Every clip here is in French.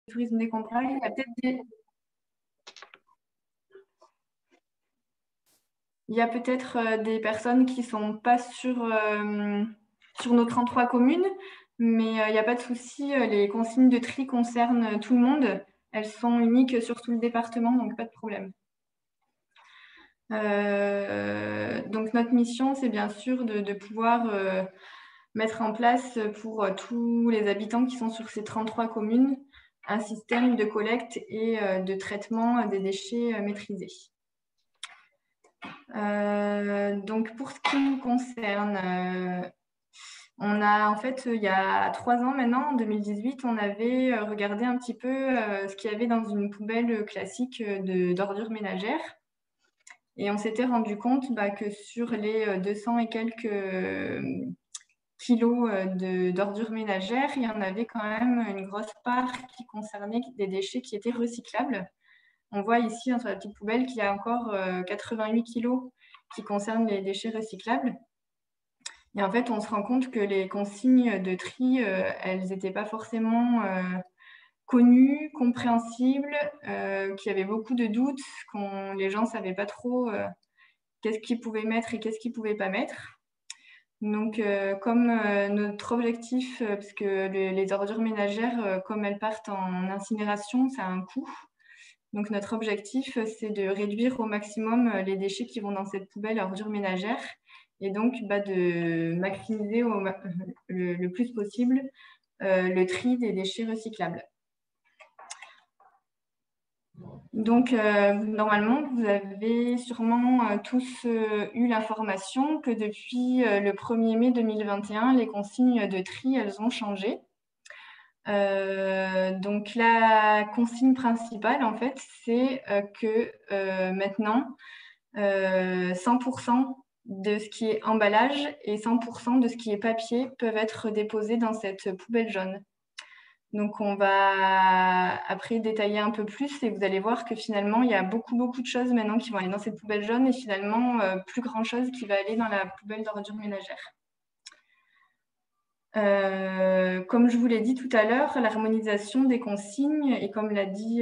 tourisme des contrats, il y a peut-être des personnes qui ne sont pas sur nos 33 communes, mais il n'y a pas de souci, les consignes de tri concernent tout le monde. Elles sont uniques sur tout le département, donc pas de problème. Donc notre mission, c'est bien sûr de pouvoir mettre en place pour tous les habitants qui sont sur ces 33 communes un système de collecte et de traitement des déchets maîtrisés. Donc pour ce qui nous concerne, on a en fait, il y a 3 ans maintenant, en 2018, on avait regardé un petit peu ce qu'il y avait dans une poubelle classique d'ordures ménagères. Et on s'était rendu compte que sur les 200 et quelques kilos d'ordures ménagères, il y en avait quand même une grosse part qui concernait des déchets qui étaient recyclables. On voit ici, sur la petite poubelle, qu'il y a encore 88 kilos qui concernent les déchets recyclables. Et en fait, on se rend compte que les consignes de tri, elles n'étaient pas forcément connues, compréhensibles, qu'il y avait beaucoup de doutes, les gens ne savaient pas trop qu'est-ce qu'ils pouvaient mettre et qu'est-ce qu'ils ne pouvaient pas mettre. Donc, comme notre objectif, parce que les ordures ménagères, comme elles partent en incinération, ça a un coût. Donc, notre objectif, c'est de réduire au maximum les déchets qui vont dans cette poubelle ordures ménagères et donc de maximiser le plus possible le tri des déchets recyclables. Donc, normalement, vous avez sûrement tous eu l'information que depuis le 1er mai 2021, les consignes de tri, elles ont changé. Donc, la consigne principale, en fait, c'est que maintenant, 100% de ce qui est emballage et 100% de ce qui est papier peuvent être déposés dans cette poubelle jaune. Donc, on va après détailler un peu plus et vous allez voir que finalement, il y a beaucoup de choses maintenant qui vont aller dans cette poubelle jaune et finalement, plus grand-chose qui va aller dans la poubelle d'ordures ménagères. Comme je vous l'ai dit tout à l'heure, l'harmonisation des consignes, et comme l'a dit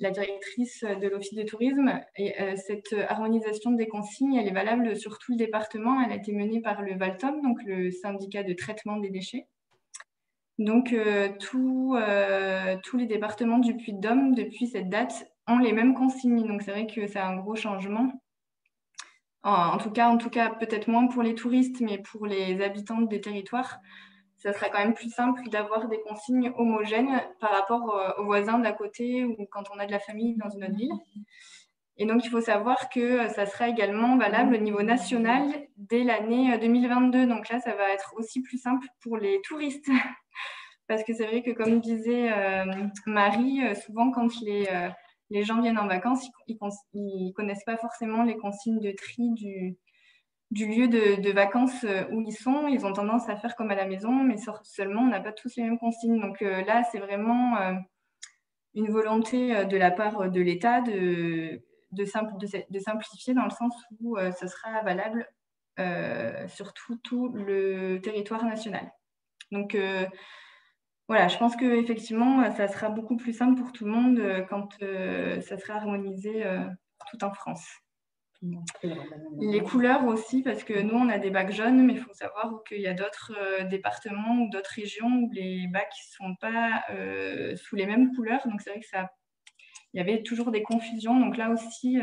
la directrice de l'Office de tourisme, cette harmonisation des consignes, elle est valable sur tout le département. Elle a été menée par le Valtom, donc le syndicat de traitement des déchets. Donc, tous les départements du Puy-de-Dôme, depuis cette date, ont les mêmes consignes. Donc, c'est vrai que c'est un gros changement. En tout cas, peut-être moins pour les touristes, mais pour les habitants des territoires, ça serait quand même plus simple d'avoir des consignes homogènes par rapport aux voisins d'à côté ou quand on a de la famille dans une autre ville. Et donc, il faut savoir que ça sera également valable au niveau national dès l'année 2022. Donc là, ça va être aussi plus simple pour les touristes. Parce que c'est vrai que, comme disait Marie, souvent, quand les gens viennent en vacances, ils ne connaissent pas forcément les consignes de tri du lieu de vacances où ils sont. Ils ont tendance à faire comme à la maison, mais seulement, on n'a pas tous les mêmes consignes. Donc là, c'est vraiment une volonté de la part de l'État de simplifier dans le sens où ce sera valable sur tout le territoire national. Donc, voilà, je pense qu'effectivement, ça sera beaucoup plus simple pour tout le monde quand ça sera harmonisé tout en France. Les couleurs aussi, parce que nous, on a des bacs jaunes, mais il faut savoir qu'il y a d'autres départements ou d'autres régions où les bacs ne sont pas sous les mêmes couleurs. Donc, c'est vrai qu'il y avait toujours des confusions. Donc là aussi,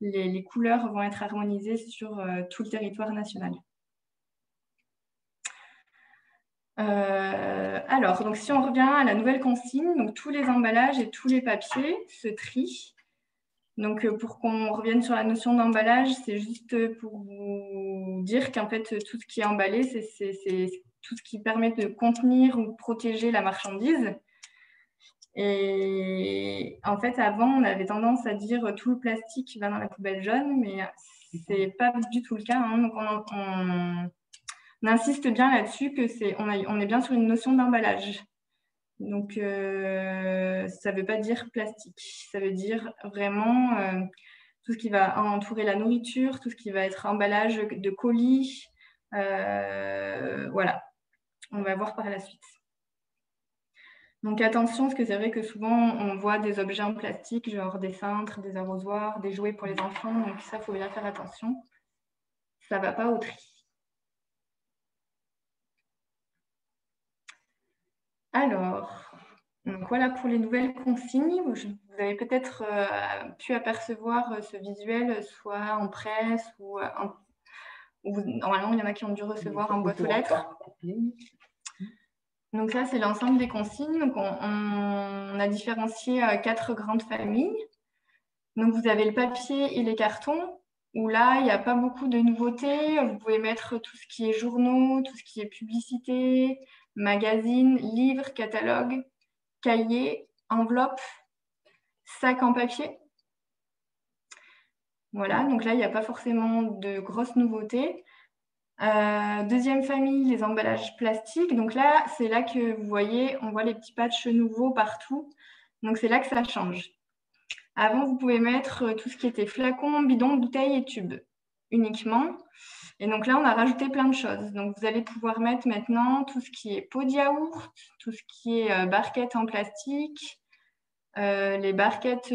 les couleurs vont être harmonisées sur tout le territoire national. Alors, donc si on revient à la nouvelle consigne, donc tous les emballages et tous les papiers se trient. Donc, pour qu'on revienne sur la notion d'emballage, c'est juste pour vous dire qu'en fait, tout ce qui est emballé, c'est tout ce qui permet de contenir ou protéger la marchandise. Et en fait, avant, on avait tendance à dire tout le plastique va dans la poubelle jaune, mais c'est pas du tout le cas. Hein. Donc, on insiste bien là-dessus on est bien sur une notion d'emballage. Donc, ça ne veut pas dire plastique. Ça veut dire vraiment tout ce qui va entourer la nourriture, tout ce qui va être emballage de colis. Voilà, on va voir par la suite. Donc attention, parce que c'est vrai que souvent on voit des objets en plastique, genre des cintres, des arrosoirs, des jouets pour les enfants. Donc ça, il faut bien faire attention. Ça ne va pas au tri. Alors, donc voilà pour les nouvelles consignes. Vous avez peut-être pu apercevoir ce visuel soit en presse ou normalement, il y en a qui ont dû recevoir en boîte aux lettres. Donc là, c'est l'ensemble des consignes. Donc on a différencié 4 grandes familles. Donc vous avez le papier et les cartons, où là, il n'y a pas beaucoup de nouveautés. Vous pouvez mettre tout ce qui est journaux, tout ce qui est publicité, magazines, livres, catalogues, cahiers, enveloppes, sacs en papier. Voilà, donc là, il n'y a pas forcément de grosses nouveautés. Deuxième famille, les emballages plastiques. Donc là, c'est là que vous voyez, on voit les petits patchs nouveaux partout. Donc c'est là que ça change. Avant, vous pouvez mettre tout ce qui était flacons, bidons, bouteilles et tubes uniquement. Et donc là, on a rajouté plein de choses. Donc vous allez pouvoir mettre maintenant tout ce qui est pot de yaourt, tout ce qui est barquettes en plastique, les barquettes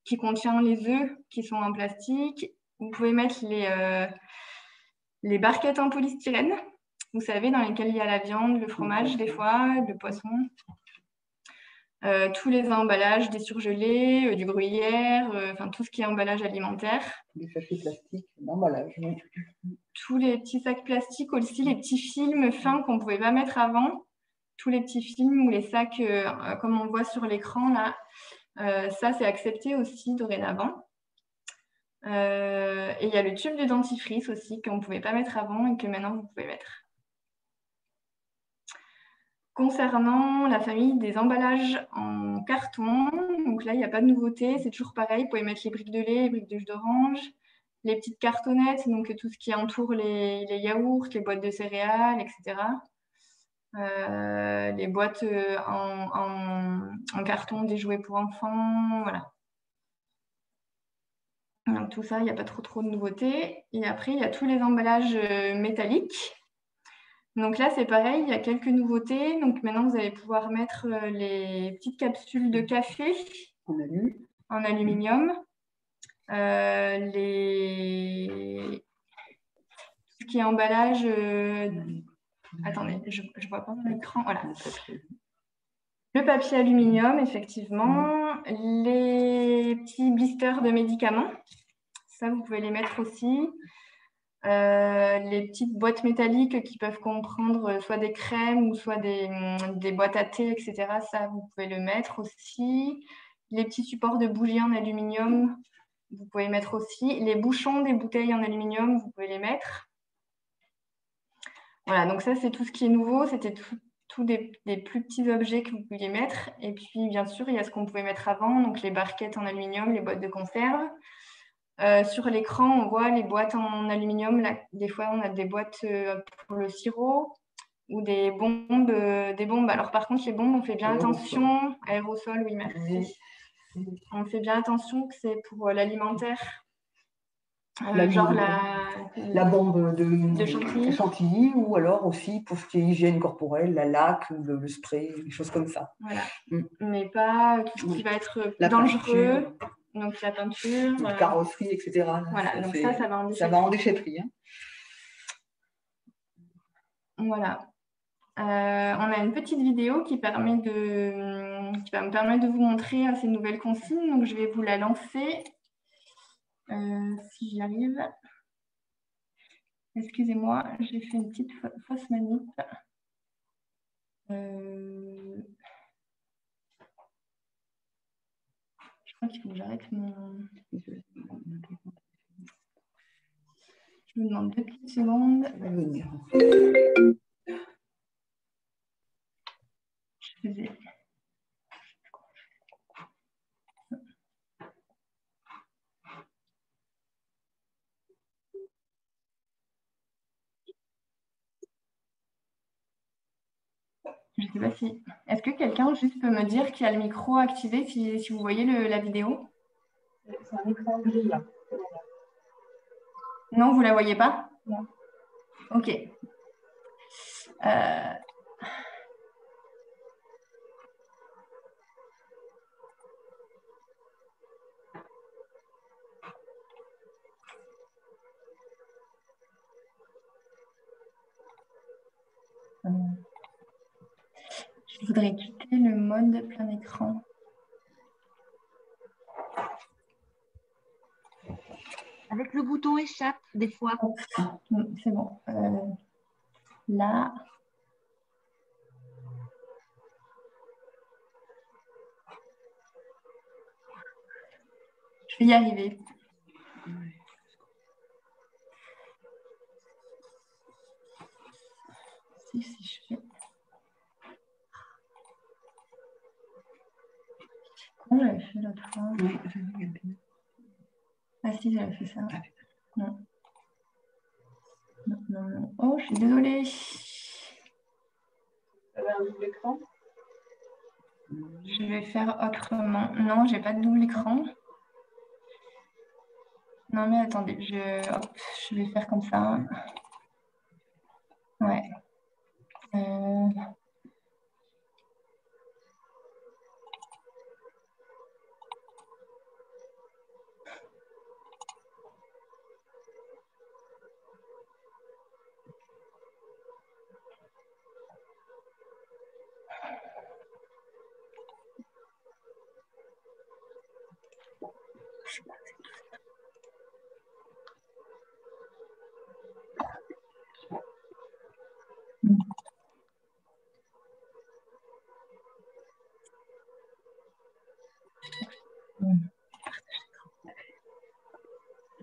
qui contiennent les œufs qui sont en plastique. Vous pouvez mettre les barquettes en polystyrène, vous savez, dans lesquelles il y a la viande, le fromage, des fois, le poisson. Tous les emballages, des surgelés, du gruyère, enfin tout ce qui est emballage alimentaire. Les sachets plastiques, l'emballage. Oui. Tous les petits sacs plastiques, aussi les petits films fins qu'on ne pouvait pas mettre avant. Tous les petits films ou les sacs, comme on voit sur l'écran là, ça c'est accepté aussi dorénavant. Et il y a le tube de dentifrice aussi qu'on ne pouvait pas mettre avant et que maintenant vous pouvez mettre. Concernant la famille des emballages en carton, donc là, il n'y a pas de nouveauté, c'est toujours pareil. Vous pouvez mettre les briques de lait, les briques de jus d'orange, les petites cartonnettes, donc tout ce qui entoure les yaourts, les boîtes de céréales, etc. Les boîtes en carton, des jouets pour enfants, voilà. Donc tout ça, il n'y a pas trop de nouveautés. Et après, il y a tous les emballages métalliques. Donc là, c'est pareil, il y a quelques nouveautés. Donc maintenant, vous allez pouvoir mettre les petites capsules de café en aluminium. Tout ce qui est emballage... Attendez, je ne vois pas mon écran. Voilà. Le papier aluminium, effectivement. Les petits blisters de médicaments. Ça, vous pouvez les mettre aussi. Les petites boîtes métalliques qui peuvent comprendre soit des crèmes ou soit des boîtes à thé, etc. Ça, vous pouvez le mettre aussi. Les petits supports de bougies en aluminium, vous pouvez mettre aussi. Les bouchons des bouteilles en aluminium, vous pouvez les mettre. Voilà, donc ça, c'est tout ce qui est nouveau. C'était tout des plus petits objets que vous pouviez mettre. Et puis, bien sûr, il y a ce qu'on pouvait mettre avant, donc les barquettes en aluminium, les boîtes de conserve. Sur l'écran, on voit les boîtes en aluminium. Là, des fois, on a des boîtes pour le sirop ou des bombes. Alors, par contre, les bombes, on fait bien attention. Aérosol, oui, merci. On fait bien attention que c'est pour l'alimentaire. Genre la bombe de chantilly, ou alors aussi pour ce qui est hygiène corporelle, la laque, le spray, des choses comme ça. Voilà. Mais pas tout ce qui va être dangereux. Peinture. Donc la peinture. La carrosserie, etc. Voilà, donc ça va en déchetterie. Ça va en déchetterie. Hein. Voilà. On a une petite vidéo qui va me permettre de vous montrer ces nouvelles consignes. Donc je vais vous la lancer. Si j'y arrive. Excusez-moi, j'ai fait une petite fausse manip. Je crois qu'il faut que j'arrête mon... Je vous demande 2 petites secondes. Je faisais... Je ne sais pas si... Est-ce que quelqu'un juste peut me dire qu'il y a le micro activé si vous voyez la vidéo? C'est un écran gris là. Non, vous ne la voyez pas? Non. Ok. Je voudrais quitter le mode plein écran. Avec le bouton échappe, des fois. C'est bon. Là. Je vais y arriver. Si je fais... Comment j'avais fait l'autre fois? Ah si, j'avais fait ça. Non. Non. Oh, je suis désolée. Vous avez un double écran? Je vais faire autrement. Non, j'ai pas de double écran. Non, mais attendez, je vais faire comme ça. Ouais.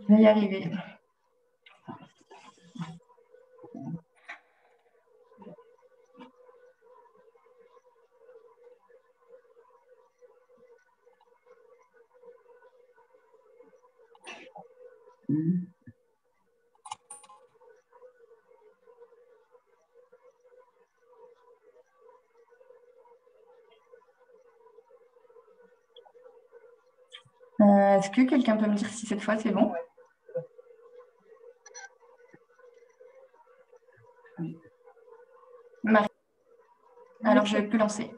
Je vais y arriver. Est-ce que quelqu'un peut me dire si cette fois c'est bon? Marie. Alors je peux lancer.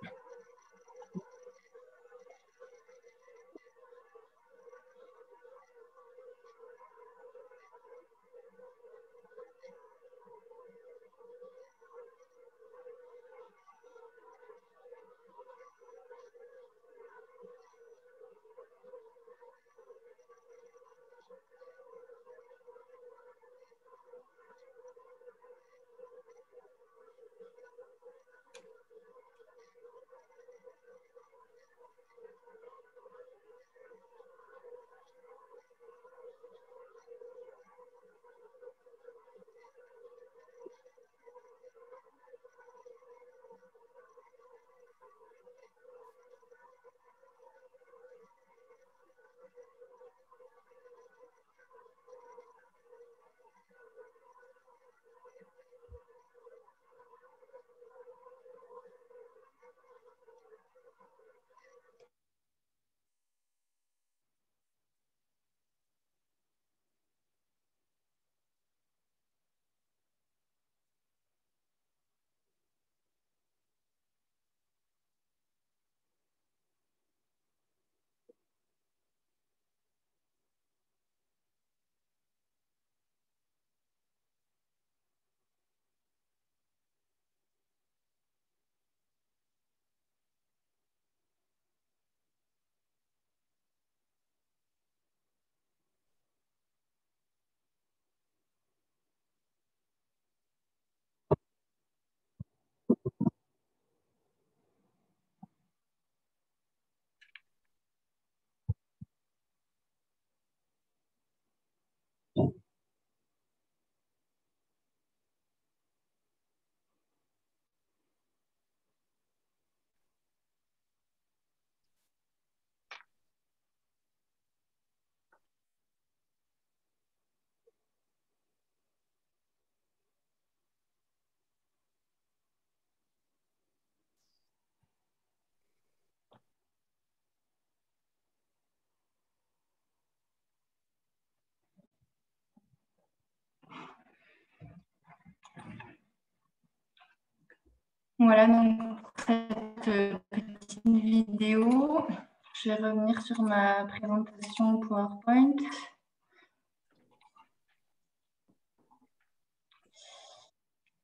Voilà donc pour cette petite vidéo. Je vais revenir sur ma présentation PowerPoint.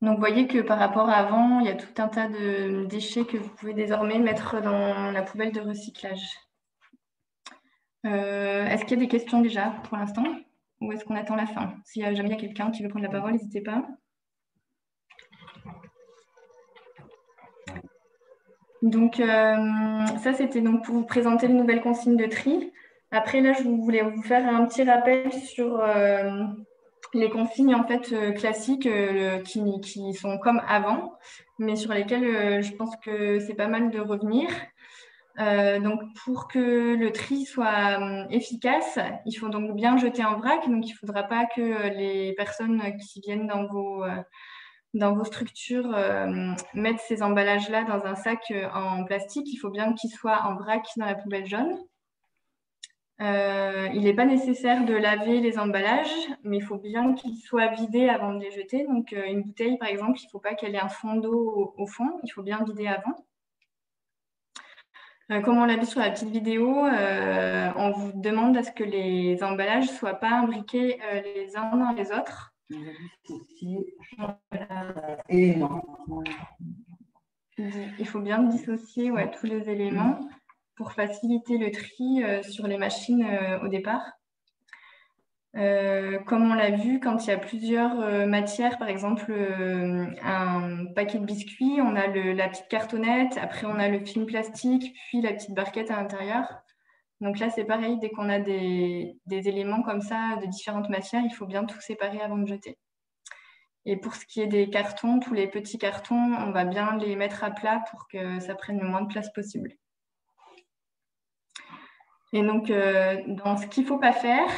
Donc, vous voyez que par rapport à avant, il y a tout un tas de déchets que vous pouvez désormais mettre dans la poubelle de recyclage. Est-ce qu'il y a des questions déjà pour l'instant? Ou est-ce qu'on attend la fin? S'il y a jamais quelqu'un qui veut prendre la parole, n'hésitez pas. Donc, ça, c'était donc pour vous présenter les nouvelles consignes de tri. Après, là, je voulais vous faire un petit rappel sur les consignes en fait, classiques qui sont comme avant, mais sur lesquelles je pense que c'est pas mal de revenir. Donc, pour que le tri soit efficace, il faut donc bien jeter en vrac. Donc, il ne faudra pas que les personnes qui viennent dans vos structures mettent ces emballages-là dans un sac en plastique. Il faut bien qu'ils soient en vrac dans la poubelle jaune. Il n'est pas nécessaire de laver les emballages, mais il faut bien qu'ils soient vidés avant de les jeter. Donc, une bouteille, par exemple, il ne faut pas qu'elle ait un fond d'eau au fond. Il faut bien vider avant. Comme on l'a vu sur la petite vidéo, on vous demande à ce que les emballages ne soient pas imbriqués les uns dans les autres. Et non. Il faut bien dissocier tous les éléments pour faciliter le tri sur les machines au départ. Comme on l'a vu, quand il y a plusieurs matières, par exemple un paquet de biscuits, on a la petite cartonnette, après on a le film plastique, puis la petite barquette à l'intérieur. Donc là, c'est pareil, dès qu'on a des éléments comme ça de différentes matières, il faut bien tout séparer avant de jeter. Et pour ce qui est des cartons, tous les petits cartons, on va bien les mettre à plat pour que ça prenne le moins de place possible. Et donc, dans ce qu'il ne faut pas faire,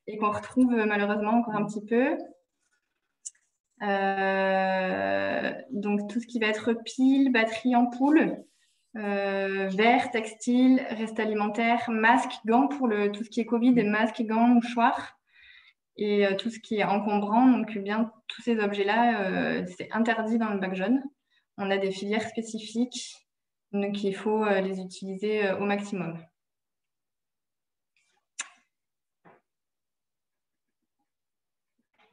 et qu'on retrouve malheureusement encore un petit peu, donc tout ce qui va être piles, batteries, ampoules, verre, textile, reste alimentaire, masques, gants pour tout ce qui est Covid, masques, gants, mouchoirs. Et tout ce qui est encombrant, donc bien tous ces objets-là, c'est interdit dans le bac jaune. On a des filières spécifiques, donc il faut les utiliser au maximum.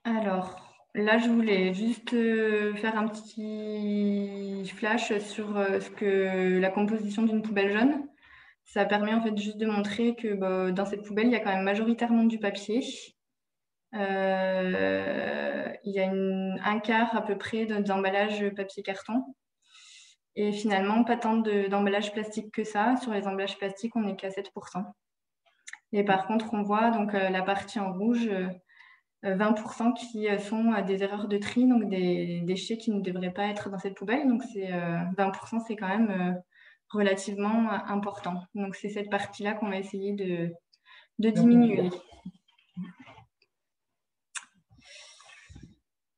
Alors, là, je voulais juste faire un petit flash sur la composition d'une poubelle jaune. Ça permet en fait juste de montrer que dans cette poubelle, il y a quand même majoritairement du papier. Il y a un quart à peu près d'emballage papier-carton. Et finalement, pas tant d'emballage plastique que ça. Sur les emballages plastiques, on n'est qu'à 7%. Et par contre, on voit donc la partie en rouge, 20% qui sont des erreurs de tri, donc des déchets qui ne devraient pas être dans cette poubelle. Donc 20%, c'est quand même relativement important. Donc c'est cette partie-là qu'on va essayer de diminuer.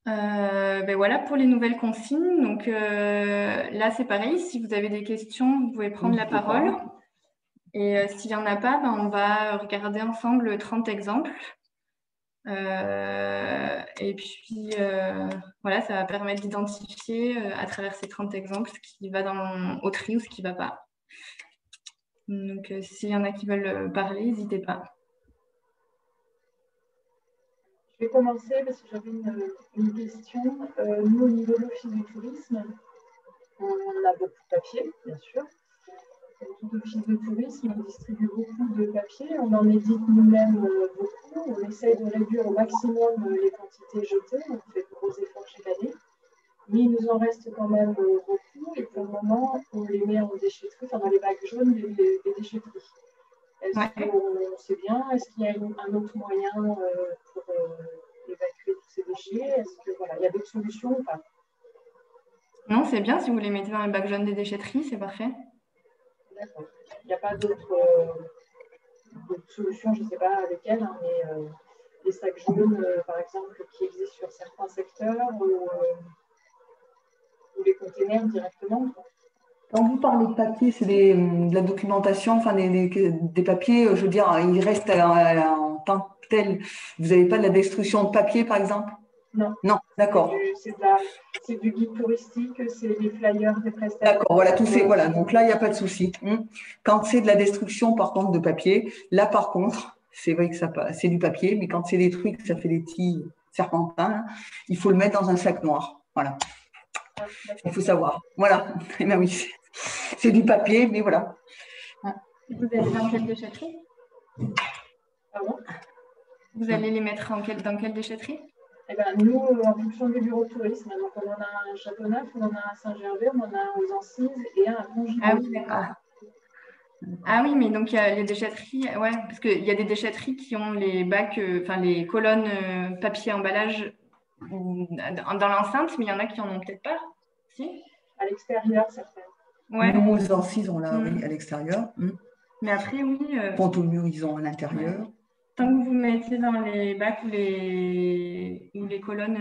Voilà pour les nouvelles consignes. Donc là, c'est pareil. Si vous avez des questions, vous pouvez prendre la parole. Et s'il n'y en a pas, on va regarder ensemble 30 exemples. Et puis, voilà, ça va permettre d'identifier à travers ces 30 exemples ce qui va au tri ou ce qui ne va pas. Donc, s'il y en a qui veulent parler, n'hésitez pas. Je vais commencer parce que j'avais une question. Nous, au niveau de l'Office du tourisme, on a beaucoup de papier, bien sûr. Tout l'Office de tourisme, on distribue beaucoup de papier. On en édite nous-mêmes beaucoup. On essaie de réduire au maximum les quantités jetées. On fait de gros efforts chaque année. Mais il nous en reste quand même beaucoup. Et pour le moment, on les met en déchetterie, enfin dans les bacs jaunes des déchetteries. Est-ce qu'on sait bien? Est-ce qu'il y a un autre moyen pour évacuer tous ces déchets? Est-ce que voilà, il y a d'autres solutions ou pas? Non, c'est bien si vous les mettez dans les bacs jaunes des déchetteries, c'est parfait. D'accord. Il n'y a pas d'autres solutions, je ne sais pas lesquelles, hein, mais les sacs jaunes, par exemple, qui existent sur certains secteurs ou les containers directement. Quand vous parlez de papier, c'est de la documentation, enfin des papiers, je veux dire, ils restent en tant que tels. Vous n'avez pas de la destruction de papier, par exemple? Non. Non, d'accord. C'est du guide touristique, c'est des flyers, des prestataires. D'accord, voilà, voilà, donc là, il n'y a pas de souci. Quand c'est de la destruction, par contre, de papier, là, par contre, c'est vrai que c'est du papier, mais quand c'est détruit, que ça fait des petits serpentin, là, il faut le mettre dans un sac noir. Voilà. Il faut savoir. Voilà. Eh bien, oui, c'est du papier, mais voilà. Vous allez dans quelle déchetterie? Pardon? Vous allez les mettre dans quelle déchetterie? Eh ben, nous, en fonction du bureau de tourisme, donc on en a un à Châteauneuf, on en a un à Saint-Gervais, on en a un aux Ancises et un à Pongibon. Ah oui, d'accord. Ah oui, mais donc il y a les déchetteries, ouais, parce qu'il y a des déchetteries qui ont les bacs, enfin les colonnes papier emballage dans l'enceinte, mais il y en a qui en ont peut-être pas. Si? À l'extérieur, certaines. Ouais. Nous, aux Ancises, on l'a oui, à l'extérieur. Mais après, oui. Pont-au-Mur, ils ont à l'intérieur. Ouais. Tant que vous mettez dans les bacs ou les colonnes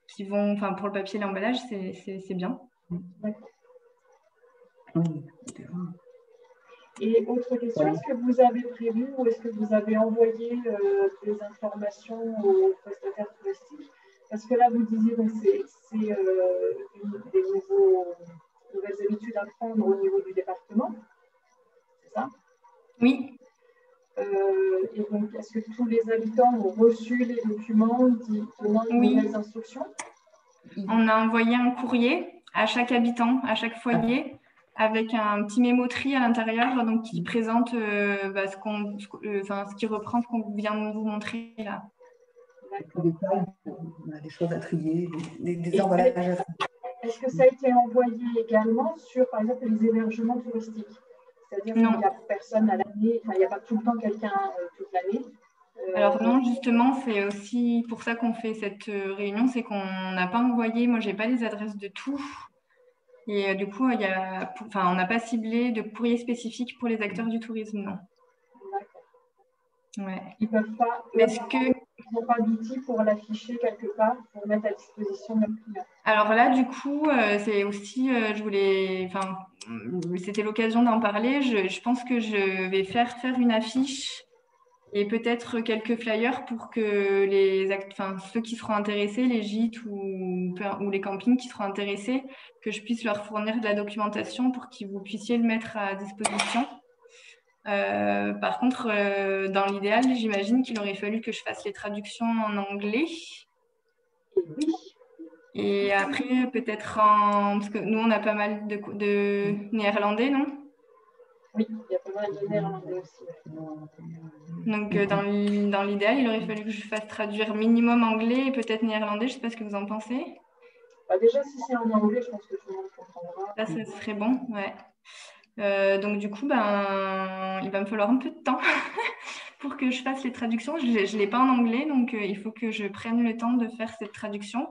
qui vont, enfin pour le papier et l'emballage, c'est bien. D'accord. Et autre question, est-ce que vous avez prévu ou est-ce que vous avez envoyé des informations aux prestataires touristiques? Parce que là, vous disiez que c'est des nouvelles habitudes à prendre au niveau du département, c'est ça? Oui. Et donc, est-ce que tous les habitants ont reçu les documents donnant les nouvelles instructions? On a envoyé un courrier à chaque habitant, à chaque foyer, avec un petit mémoterie à l'intérieur, donc qui présente ce qui reprend ce qu'on vient de vous montrer là. On a des choses à trier, des emballages à trier. Est-ce que ça a été envoyé également sur, par exemple, les hébergements touristiques? C'est-à-dire qu'il n'y a personne à l'année, enfin, il n'y a pas tout le temps quelqu'un toute l'année. Alors non, justement, c'est aussi pour ça qu'on fait cette réunion, c'est qu'on n'a pas envoyé, moi j'ai pas les adresses de tout. Et du coup, on n'a pas ciblé de courrier spécifique pour les acteurs du tourisme, non. D'accord. Ouais. Ils peuvent pas. Ils n'ont pas d'outils pour l'afficher quelque part, pour mettre à disposition de leurs clients. Alors là, du coup, c'est aussi, c'était l'occasion d'en parler. Je pense que je vais faire une affiche et peut-être quelques flyers pour que ceux qui seront intéressés, les gîtes ou les campings qui seront intéressés, que je puisse leur fournir de la documentation pour que vous puissiez le mettre à disposition. Par contre, dans l'idéal, j'imagine qu'il aurait fallu que je fasse les traductions en anglais. Et après, peut-être parce que nous, on a pas mal de néerlandais, non? Oui, il y a pas mal de néerlandais aussi. Donc, dans l'idéal, il aurait fallu que je fasse traduire minimum anglais et peut-être néerlandais. Je ne sais pas ce que vous en pensez. Bah déjà, si c'est en anglais, je pense que tout le monde comprendra. Ça serait bon, ouais. Donc, du coup, il va me falloir un peu de temps pour que je fasse les traductions. Je ne l'ai pas en anglais, donc il faut que je prenne le temps de faire cette traduction.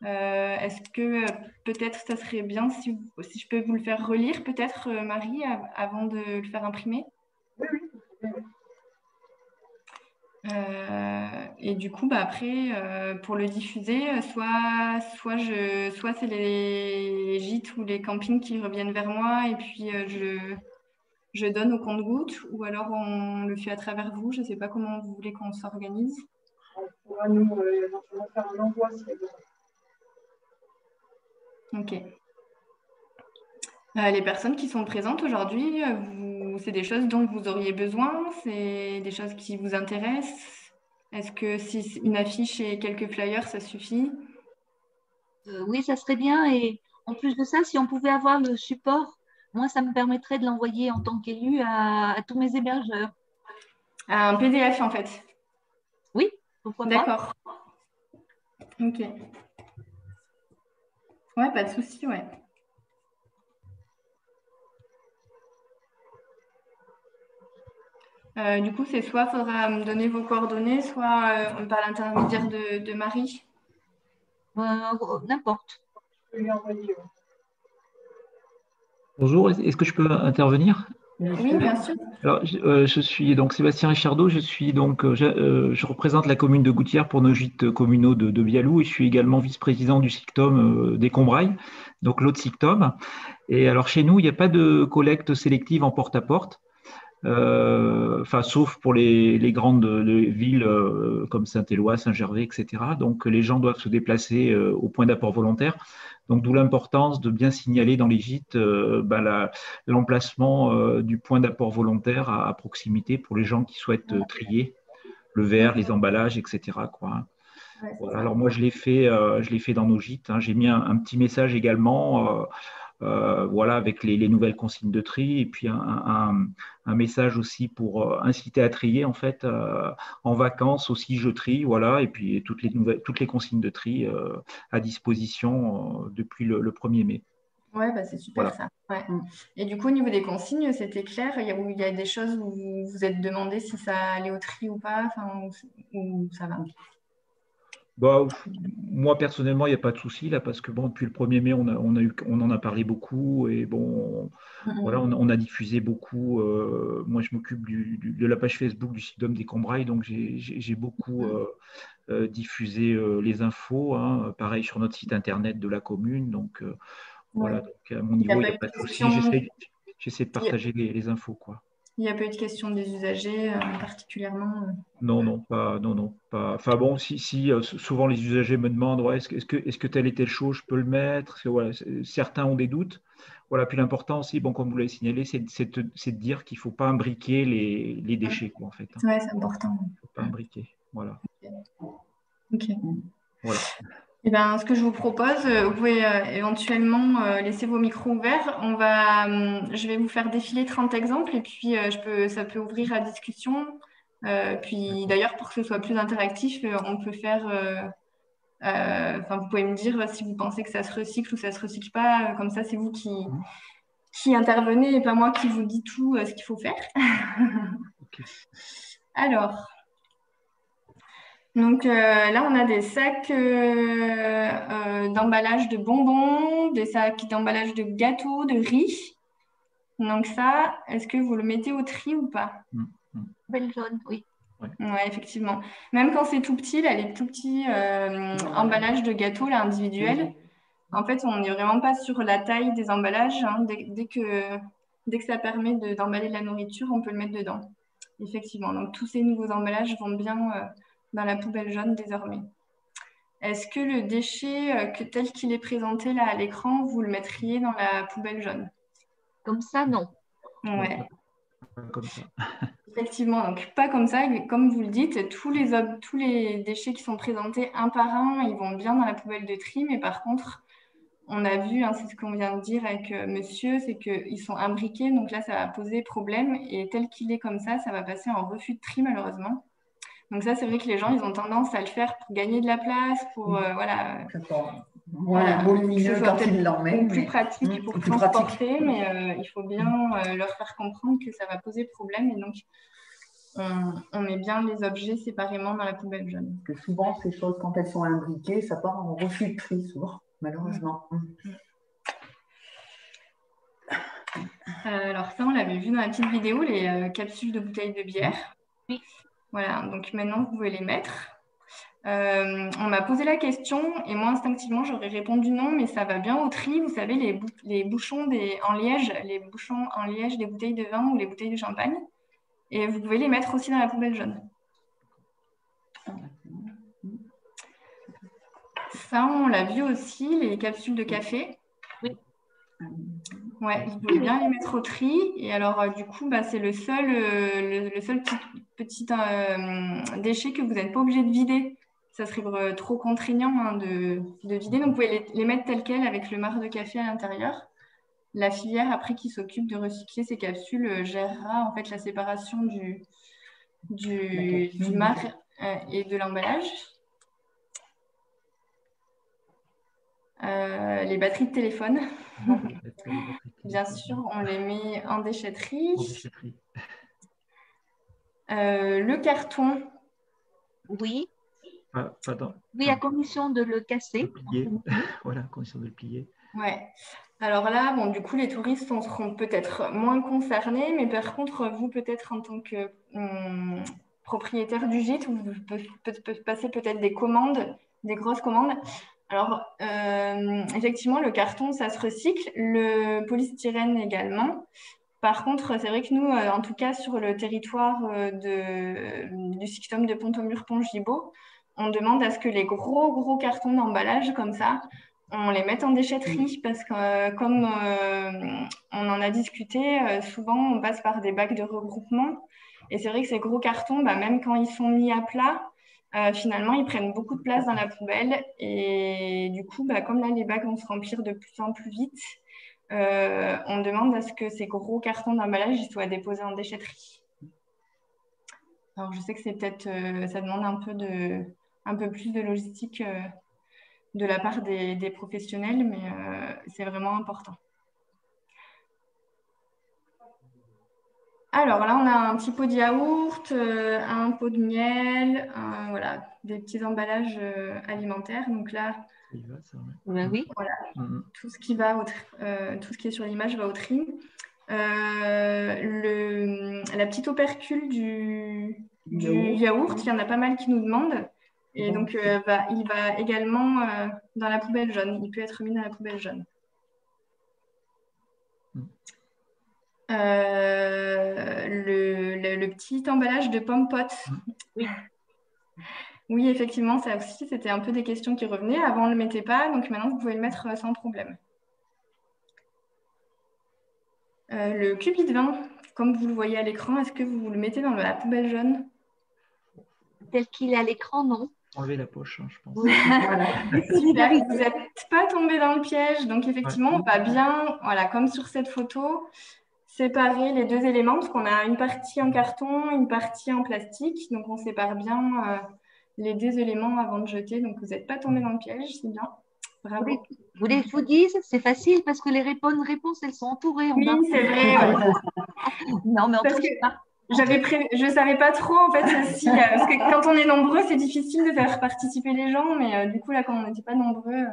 Est-ce que peut-être ça serait bien si je peux vous le faire relire, peut-être, Marie, avant de le faire imprimer? Oui. Et du coup, après, pour le diffuser, soit c'est les gîtes ou les campings qui reviennent vers moi et puis je donne au compte-gouttes, ou alors on le fait à travers vous. Je ne sais pas comment vous voulez qu'on s'organise. On pourra nous éventuellement faire un envoi si besoin. Ok. Les personnes qui sont présentes aujourd'hui, c'est des choses dont vous auriez besoin? C'est des choses qui vous intéressent? Est-ce que si une affiche et quelques flyers, ça suffit? Oui, ça serait bien. Et en plus de ça, si on pouvait avoir le support, moi, ça me permettrait de l'envoyer en tant qu'élu à tous mes hébergeurs. Un PDF, en fait? Oui, pourquoi pas. D'accord. Ok. Ouais, pas de souci, ouais. Du coup, c'est soit il faudra me donner vos coordonnées, soit par l'intermédiaire de Marie. N'importe. Je peux lui envoyer. Bonjour, est-ce que je peux intervenir? Oui, bien sûr. Alors, je suis donc Sébastien Richardot, je représente la commune de Gouttières pour nos gîtes communaux de Bialou et je suis également vice-président du SICTOM des Combrailles, donc l'autre SICTOM. Et alors chez nous, il n'y a pas de collecte sélective en porte-à-porte. Sauf pour les grandes villes comme Saint-Éloi, Saint-Gervais, etc. Donc, les gens doivent se déplacer au point d'apport volontaire. Donc, d'où l'importance de bien signaler dans les gîtes l'emplacement du point d'apport volontaire à proximité pour les gens qui souhaitent trier le verre, les emballages, etc., quoi. Ouais, Voilà. Alors moi, je l'ai fait dans nos gîtes, hein. J'ai mis un petit message également, voilà, avec les nouvelles consignes de tri, et puis un message aussi pour inciter à trier, en fait, en vacances aussi, je trie, voilà, et puis toutes les consignes de tri à disposition depuis le 1er mai. Ouais, bah, c'est super Voilà. ça. Ouais. Et du coup, au niveau des consignes, c'était clair? Il y a des choses où vous vous êtes demandé si ça allait au tri ou pas, enfin, ou ça va? Bah, moi, personnellement, il n'y a pas de souci là, parce que bon, depuis le 1er mai, on en a parlé beaucoup, et bon, voilà, on a diffusé beaucoup. Moi, je m'occupe de la page Facebook du site des Combrailles, donc j'ai beaucoup diffusé les infos, hein, pareil sur notre site internet de la commune. Donc voilà, donc à mon Il n'y a niveau, il pas n'y eu a de pas de souci. question, J'essaie de partager les infos, quoi. il n'y a pas eu de question des usagers particulièrement. Non, non, pas, non, non, pas. Enfin bon, si souvent les usagers me demandent, ouais, est-ce que telle et telle chose, je peux le mettre? Parce que, voilà, certains ont des doutes. Voilà, puis l'important aussi, bon, comme vous l'avez signalé, c'est de dire qu'il ne faut pas imbriquer les déchets, quoi, en fait, hein. Ouais, c'est important. Il ne faut pas imbriquer. Voilà. Ok. Voilà. Eh ben, ce que je vous propose, vous pouvez éventuellement laisser vos micros ouverts. Je vais vous faire défiler 30 exemples et puis ça peut ouvrir la discussion. Puis d'ailleurs, pour que ce soit plus interactif, on peut faire. Enfin, vous pouvez me dire si vous pensez que ça se recycle ou ça se recycle pas. Comme ça, c'est vous qui intervenez et pas moi qui vous dis tout ce qu'il faut faire. Okay. Alors. Donc là, on a des sacs d'emballage de bonbons, des sacs d'emballage de gâteaux, de riz. Donc ça, est-ce que vous le mettez au tri ou pas? Poubelle jaune, oui. Ouais, effectivement. Même quand c'est tout petit, là, les tout petits emballages de gâteaux là, individuels, en fait, on n'est vraiment pas sur la taille des emballages, hein. Dès que ça permet d'emballer de la nourriture, on peut le mettre dedans. Effectivement. Donc tous ces nouveaux emballages vont bien dans la poubelle jaune désormais. Est-ce que le déchet tel qu'il est présenté là à l'écran, vous le mettriez dans la poubelle jaune? Comme ça, non. Ouais. Comme ça. Effectivement, donc pas comme ça. Comme vous le dites, tous les déchets qui sont présentés un par un, ils vont bien dans la poubelle de tri. Mais par contre, on a vu, hein, c'est ce qu'on vient de dire avec monsieur, c'est qu'ils sont imbriqués. Donc là, ça va poser problème. Et tel qu'il est comme ça va passer en refus de tri malheureusement. Donc ça, c'est vrai que les gens, ils ont tendance à le faire pour gagner de la place, pour voilà. Moins volumineux quand ils l'emmènent. Plus pratique pour transporter, mais il faut bien leur faire comprendre que ça va poser problème. Et donc, on met bien les objets séparément dans la poubelle jaune. Parce que souvent, ces choses, quand elles sont imbriquées, ça part en refus de tri, souvent, malheureusement. Alors ça, on l'avait vu dans la petite vidéo, les capsules de bouteilles de bière. Oui. Voilà, donc maintenant, vous pouvez les mettre. On m'a posé la question et moi, instinctivement, j'aurais répondu non, mais ça va bien au tri. Vous savez, les bouchons en liège, les bouchons en liège des bouteilles de vin ou les bouteilles de champagne. Et vous pouvez les mettre aussi dans la poubelle jaune. Ça, on l'a vu aussi, les capsules de café. Oui. Ouais, vous pouvez bien les mettre au tri. Et alors, du coup, c'est le seul petit déchet que vous n'êtes pas obligé de vider. Ça serait trop contraignant, hein, de vider. Donc, vous pouvez les mettre telles quelles avec le marc de café à l'intérieur. La filière, après, qui s'occupe de recycler ces capsules, gérera en fait la séparation du marc et de l'emballage. Les batteries de téléphone. Bien sûr, on les met en déchetterie. Le carton. Oui. Pardon. Oui, à condition de le casser. Voilà, à condition de le plier. Ouais. Alors là, bon, du coup, les touristes seront peut-être moins concernés, mais par contre, vous, peut-être en tant que propriétaire du gîte, vous pouvez passer peut-être des commandes, des grosses commandes. Alors, effectivement, le carton, ça se recycle, le polystyrène également. Par contre, c'est vrai que nous, en tout cas, sur le territoire du Sictom de Pont-au-Mur-Pont-Gibaud, on demande à ce que les gros cartons d'emballage comme ça, on les mette en déchetterie parce que comme on en a discuté, souvent on passe par des bacs de regroupement Et c'est vrai que ces gros cartons, même quand ils sont mis à plat, finalement, ils prennent beaucoup de place dans la poubelle. Et du coup, comme là, les bacs vont se remplir de plus en plus vite, on demande à ce que ces gros cartons d'emballage ils soient déposés en déchetterie. Alors, je sais que c'est peut-être, ça demande un peu plus de logistique de la part des professionnels, mais c'est vraiment important. Alors là, on a un petit pot de yaourt, un pot de miel, voilà, des petits emballages alimentaires. Donc là, oui. Voilà, tout ce qui va tout ce qui est sur l'image va au tri. La petite opercule du yaourt, il y en a pas mal qui nous demandent. Et donc, il va également dans la poubelle jaune. Il peut être mis dans la poubelle jaune. Le petit emballage de pommes potes. Oui. Oui, effectivement, ça aussi, c'était un peu des questions qui revenaient. Avant, on ne le mettait pas, donc maintenant, vous pouvez le mettre sans problème. Le cubi de vin, comme vous le voyez à l'écran, est-ce que vous le mettez dans la poubelle jaune? Tel qu'il est à l'écran, non. Enlever la poche, je pense. Oui. Super, vous n'êtes pas tombé dans le piège. Donc, effectivement, on va bien, voilà, comme sur cette photo, séparer les deux éléments, parce qu'on a une partie en carton, une partie en plastique. Donc, on sépare bien les deux éléments avant de jeter. Donc, vous n'êtes pas tombé dans le piège, c'est bien. Bravo. Vous voulez que je vous dise, c'est facile parce que les réponses, elles sont entourées en bas. Oui, c'est vrai. Ouais. Non, mais en parce tout que cas. je ne savais pas trop, en fait, aussi, parce que quand on est nombreux, c'est difficile de faire participer les gens. Mais du coup, là, quand on n'était pas nombreux…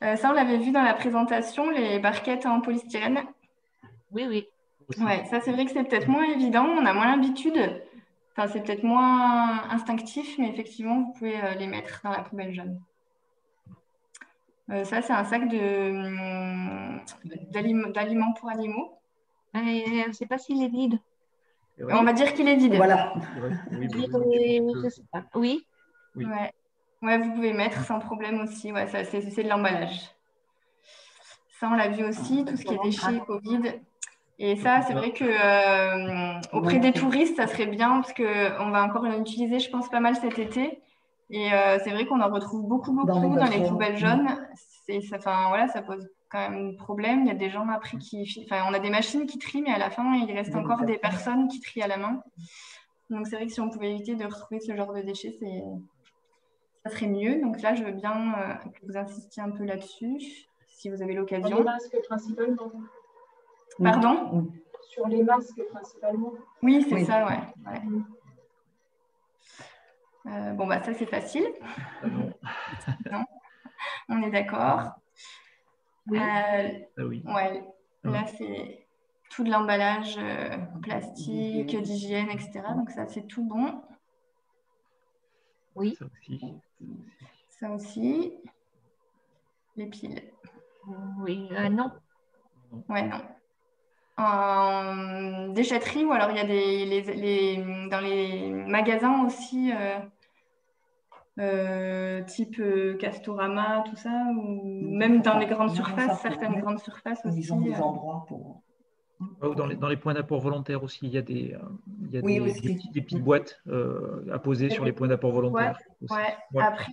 ça, on l'avait vu dans la présentation, les barquettes en polystyrène. Oui, oui. Ouais, ça, c'est vrai que c'est peut-être moins évident. On a moins l'habitude. Enfin, c'est peut-être moins instinctif, mais effectivement, vous pouvez les mettre dans la poubelle jaune. Ça, c'est un sac d'aliments pour animaux. Je ne sais pas s'il est vide. On va dire qu'il est vide. Voilà. Je sais pas. Oui. Ouais, vous pouvez mettre sans problème aussi. Ouais, ça, c'est de l'emballage. Ça, on l'a vu aussi, tout ce qui est déchets, Covid. Et ça, c'est vrai que auprès des touristes, ça serait bien parce qu'on va encore l'utiliser, je pense, pas mal cet été. Et c'est vrai qu'on en retrouve beaucoup dans les poubelles jaunes. Ça pose quand même problème. Il y a des gens après on a des machines qui trient, mais à la fin, il reste encore des personnes qui trient à la main. Donc, c'est vrai que si on pouvait éviter de retrouver ce genre de déchets, ça serait mieux. Donc là, je veux bien que vous insistiez un peu là-dessus, si vous avez l'occasion. Les masques principalement. Pardon? Sur les masques principalement. Oui, c'est ça, ouais. Ça, c'est facile. Non. On est d'accord. Oui. Oui. Ouais. Là, c'est tout de l'emballage plastique, d'hygiène, etc. Donc ça, c'est tout bon. Oui. Ça aussi. Les piles. Oui, non. Ouais, non. En déchetterie, ou alors il y a dans les magasins aussi, type Castorama, tout ça, ou même dans les grandes surfaces, certaines grandes surfaces aussi. Ils ont des endroits pour… Ou dans les points d'apport volontaires aussi, il y a des petites boîtes à poser sur les points d'apport volontaires. Ouais. Après,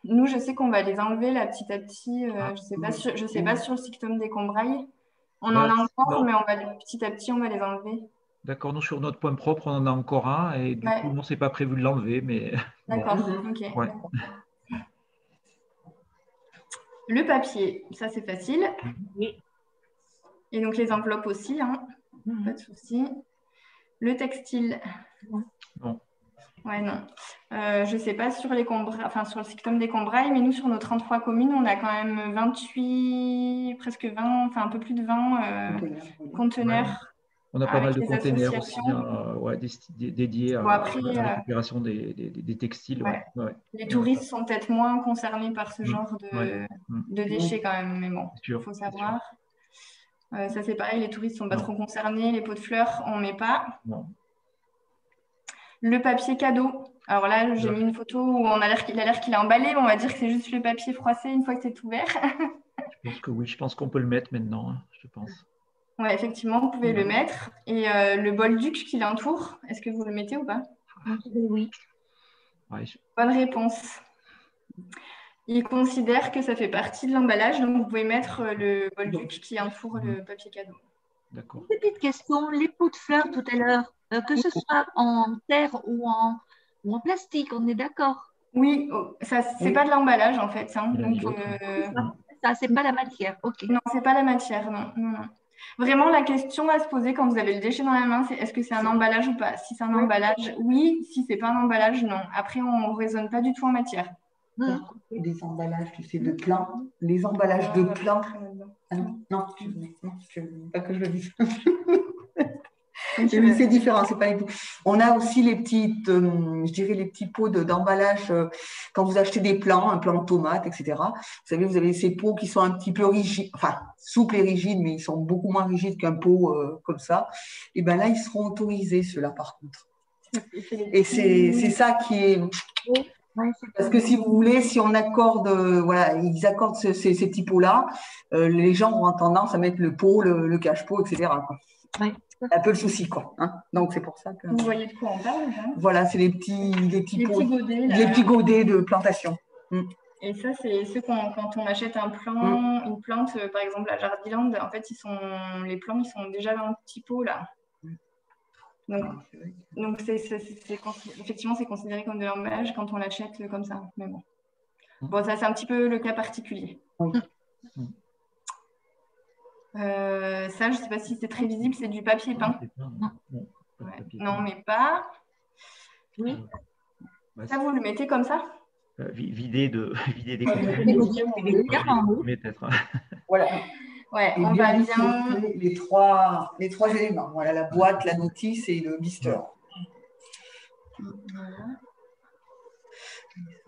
nous, je sais qu'on va les enlever là petit à petit. Je sais pas sur le Sictom des Combrailles. On en a encore, mais petit à petit, on va les enlever. D'accord, nous sur notre point propre, on en a encore un et du coup, non, c'est pas prévu de l'enlever, mais… D'accord, ok. Ouais. Le papier, ça c'est facile. Oui. Et donc les enveloppes aussi, hein. Pas de souci. Le textile. Non. Ouais, non. Je sais pas sur sur le Sictom des Combrailles, mais nous, sur nos 33 communes, on a quand même 28, presque 20, enfin un peu plus de 20 conteneurs. Ouais. On a pas mal de containers aussi dédiés à la récupération des textiles. Ouais. Les touristes sont peut-être moins concernés par ce genre de déchets quand même, mais bon, il faut savoir. Ça, c'est pareil, les touristes ne sont pas trop concernés. Les pots de fleurs, on ne met pas. Non. Le papier cadeau. Alors là, j'ai mis une photo où il a l'air qu'il est emballé, mais on va dire que c'est juste le papier froissé une fois que c'est ouvert. Je pense que oui, je pense qu'on peut le mettre maintenant, je pense. Ouais, effectivement, vous pouvez le mettre. Et le bolduc qui l'entoure, est-ce que vous le mettez ou pas? Oui. Ouais, Bonne réponse. Il considère que ça fait partie de l'emballage, donc vous pouvez mettre le bolduc qui entoure le papier cadeau. d'accord. Petite question, les pots de fleurs tout à l'heure, que ce soit en terre ou en plastique, on est d'accord? Oui, ça, c'est pas de l'emballage en fait. Hein, donc, Ça, c'est pas la matière. Ok. non, c'est pas la matière, non, non, non. Vraiment, la question à se poser quand vous avez le déchet dans la main, c'est est-ce que c'est un emballage ou pas? Si c'est un emballage, oui. Si c'est pas un emballage, non. Après, on ne raisonne pas du tout en matière. Les emballages, tu sais, de plein. Les emballages de plein. Ah non, je ne veux pas que je le dise. Oui, c'est différent, c'est pas les tout. On a aussi les petites, je dirais les petits pots d'emballage quand vous achetez des plants, un plant de tomates, etc. Vous savez, vous avez ces pots qui sont un petit peu rigides, enfin souples et rigides, mais ils sont beaucoup moins rigides qu'un pot comme ça. Et bien là, ils seront autorisés, ceux-là, par contre. Et c'est ça qui est. Parce que si vous voulez, si on accorde, voilà, ils accordent ces petits pots-là, les gens auront tendance à mettre le pot, le cache-pot, etc. Quoi. Ouais. C'est un peu le souci, quoi. Hein, donc c'est pour ça que. Vous voyez de quoi on parle, hein? Voilà, c'est les petits pots, godets, les petits godets de plantation. Et ça, c'est ceux quand on achète un plant, une plante, par exemple à Jardiland, en fait, les plants, ils sont déjà dans le petit pot là. Donc effectivement, c'est considéré comme de l'emballage quand on l'achète comme ça. Mais bon. Bon, ça, c'est un petit peu le cas particulier. Ça, je ne sais pas si c'est très visible, c'est du papier peint. Non, mais pas. Oui. Ça, vous le mettez comme ça? Vider des peut-être. Voilà. Ouais, et on va bien les trois éléments. Voilà, la boîte, la notice et le blister. Voilà.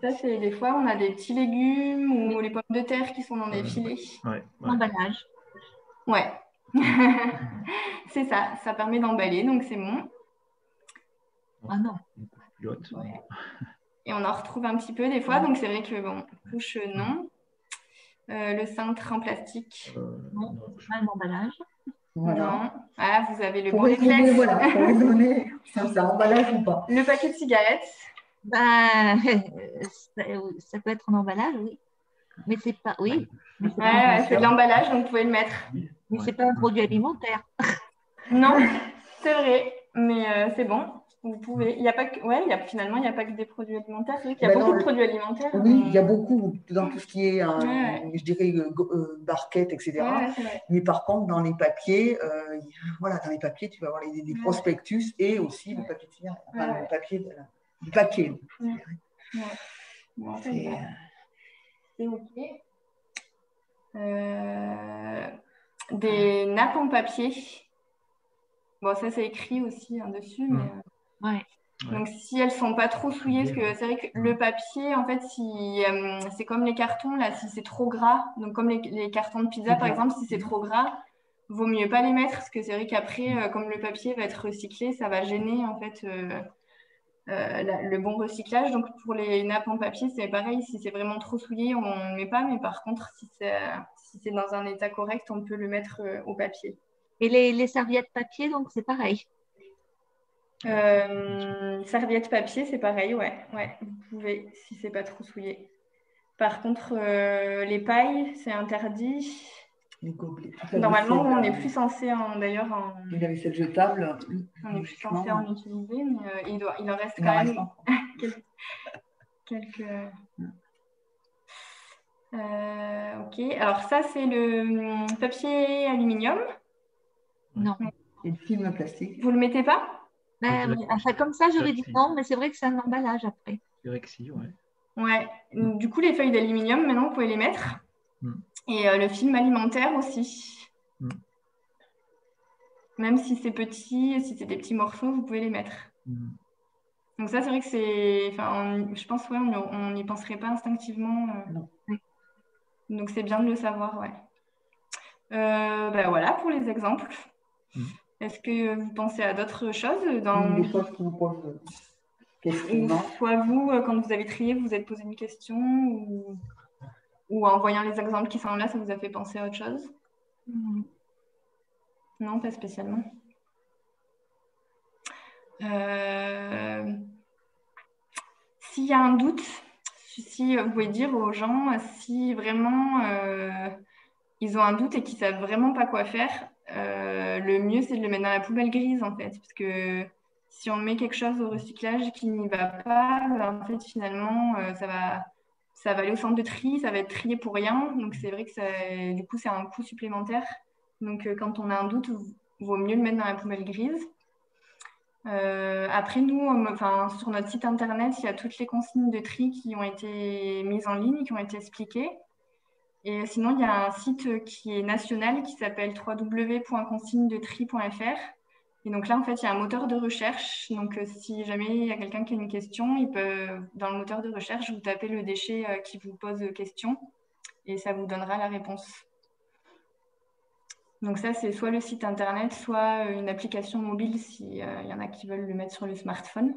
Ça, c'est des fois, on a des petits légumes ou les pommes de terre qui sont dans des filets. Emballage. Ouais. C'est ça, ça permet d'emballer, donc c'est bon. Ah non. Ouais. Et on en retrouve un petit peu des fois, donc c'est vrai que bon, couche non. Le cintre en plastique. Non, pas l'emballage. Voilà. Non. Ah, vous avez le pour bon réflexe. Voilà, pour raisonner, ça emballage ou pas. Le paquet de cigarettes. Ben, ça peut être en emballage, oui. Mais c'est pas. Oui. C'est de l'emballage, donc vous pouvez le mettre. Mais c'est pas un produit alimentaire. Non, c'est vrai, mais c'est bon. Vous pouvez. Il y a pas que. Ouais, finalement, il n'y a pas que des produits alimentaires. C'est vrai qu'il y a beaucoup de produits alimentaires. Oui, il y a beaucoup dans tout ce qui est, je dirais, barquettes, etc. Mais par contre, dans les papiers, voilà, dans les papiers, tu vas avoir les prospectus et aussi le papier de cigarette. Enfin, le papier du paquet. C'est OK. Des nappes en papier. Bon, ça, c'est écrit aussi dessus, mais... Donc, si elles ne sont pas trop souillées, parce que c'est vrai que le papier, en fait, si, c'est comme les cartons, là, si c'est trop gras, donc comme les cartons de pizza, par exemple, si c'est trop gras, vaut mieux pas les mettre, parce que c'est vrai qu'après, comme le papier va être recyclé, ça va gêner, en fait, le bon recyclage. Donc, pour les nappes en papier, c'est pareil, si c'est vraiment trop souillé, on ne le met pas, mais par contre, si c'est dans un état correct, on peut le mettre au papier. Et les serviettes papier, donc c'est pareil. Serviette papier, c'est pareil, ouais. Vous pouvez, si c'est pas trop souillé. Par contre, les pailles, c'est interdit. Les gobelets. Normalement, on n'est plus censé d'ailleurs Il y avait cette jetable. On n'est plus censé en utiliser, mais il en reste quand même quelques. Ok, alors ça, c'est le papier aluminium. Non. Et le film plastique. Vous le mettez pas? Enfin, comme ça, j'aurais dit non, mais c'est vrai que c'est un emballage après. C'est vrai que si, ouais. Ouais. Du coup, les feuilles d'aluminium, maintenant, vous pouvez les mettre. Et le film alimentaire aussi. Même si c'est petit, si c'est des petits morceaux, vous pouvez les mettre. Donc ça, c'est vrai que c'est... Enfin, je pense, ouais, on n'y penserait pas instinctivement. Non. Donc c'est bien de le savoir, ouais. Voilà pour les exemples. Est-ce que vous pensez à d'autres choses Des choses qui vous posent question, soit vous, quand vous avez trié, vous vous êtes posé une question ou en voyant les exemples qui sont là, ça vous a fait penser à autre chose? Non, pas spécialement. S'il y a un doute, si vous pouvez dire aux gens si vraiment ils ont un doute et qu'ils savent vraiment pas quoi faire, le mieux c'est de le mettre dans la poubelle grise en fait, parce que si on met quelque chose au recyclage qui n'y va pas, en fait finalement ça va aller au centre de tri, ça va être trié pour rien, donc c'est vrai que du coup c'est un coût supplémentaire. Donc quand on a un doute, il vaut mieux le mettre dans la poubelle grise. Après, nous, sur notre site internet, il y a toutes les consignes de tri qui ont été mises en ligne, qui ont été expliquées. Et sinon, il y a un site qui est national qui s'appelle www.consignedetri.fr. Et donc là, en fait, il y a un moteur de recherche. Donc, si jamais il y a quelqu'un qui a une question, il peut, dans le moteur de recherche, vous tapez le déchet qui vous pose question et ça vous donnera la réponse. Donc ça, c'est soit le site internet, soit une application mobile s'il y en a qui veulent le mettre sur le smartphone.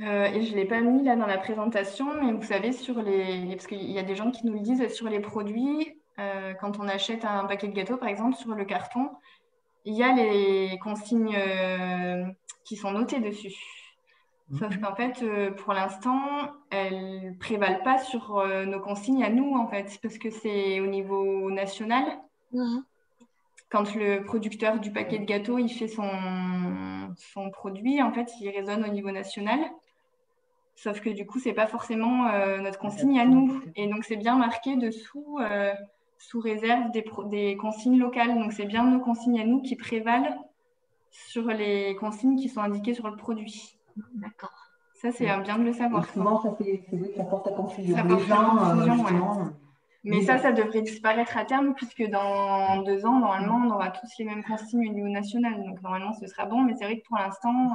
Et je ne l'ai pas mis là dans la présentation, mais vous savez, parce qu'il y a des gens qui nous le disent, sur les produits, quand on achète un paquet de gâteaux, par exemple, sur le carton, il y a les consignes qui sont notées dessus. Sauf qu'en fait, pour l'instant, elles ne prévalent pas sur nos consignes à nous, en fait, parce que c'est au niveau national. Quand le producteur du paquet de gâteaux il fait son produit, en fait, il résonne au niveau national. Sauf que du coup, c'est pas forcément notre consigne à nous. Et donc, c'est bien marqué dessous, sous réserve des consignes locales. Donc, c'est bien nos consignes à nous qui prévalent sur les consignes qui sont indiquées sur le produit. D'accord. Ça, c'est bien de le savoir. Et souvent, ça porte à confusion. Ça Les porte à gens, confusion, justement, ouais. Mais ça devrait disparaître à terme, puisque dans 2 ans, normalement, on aura tous les mêmes consignes au niveau national. Donc, normalement, ce sera bon. Mais c'est vrai que pour l'instant,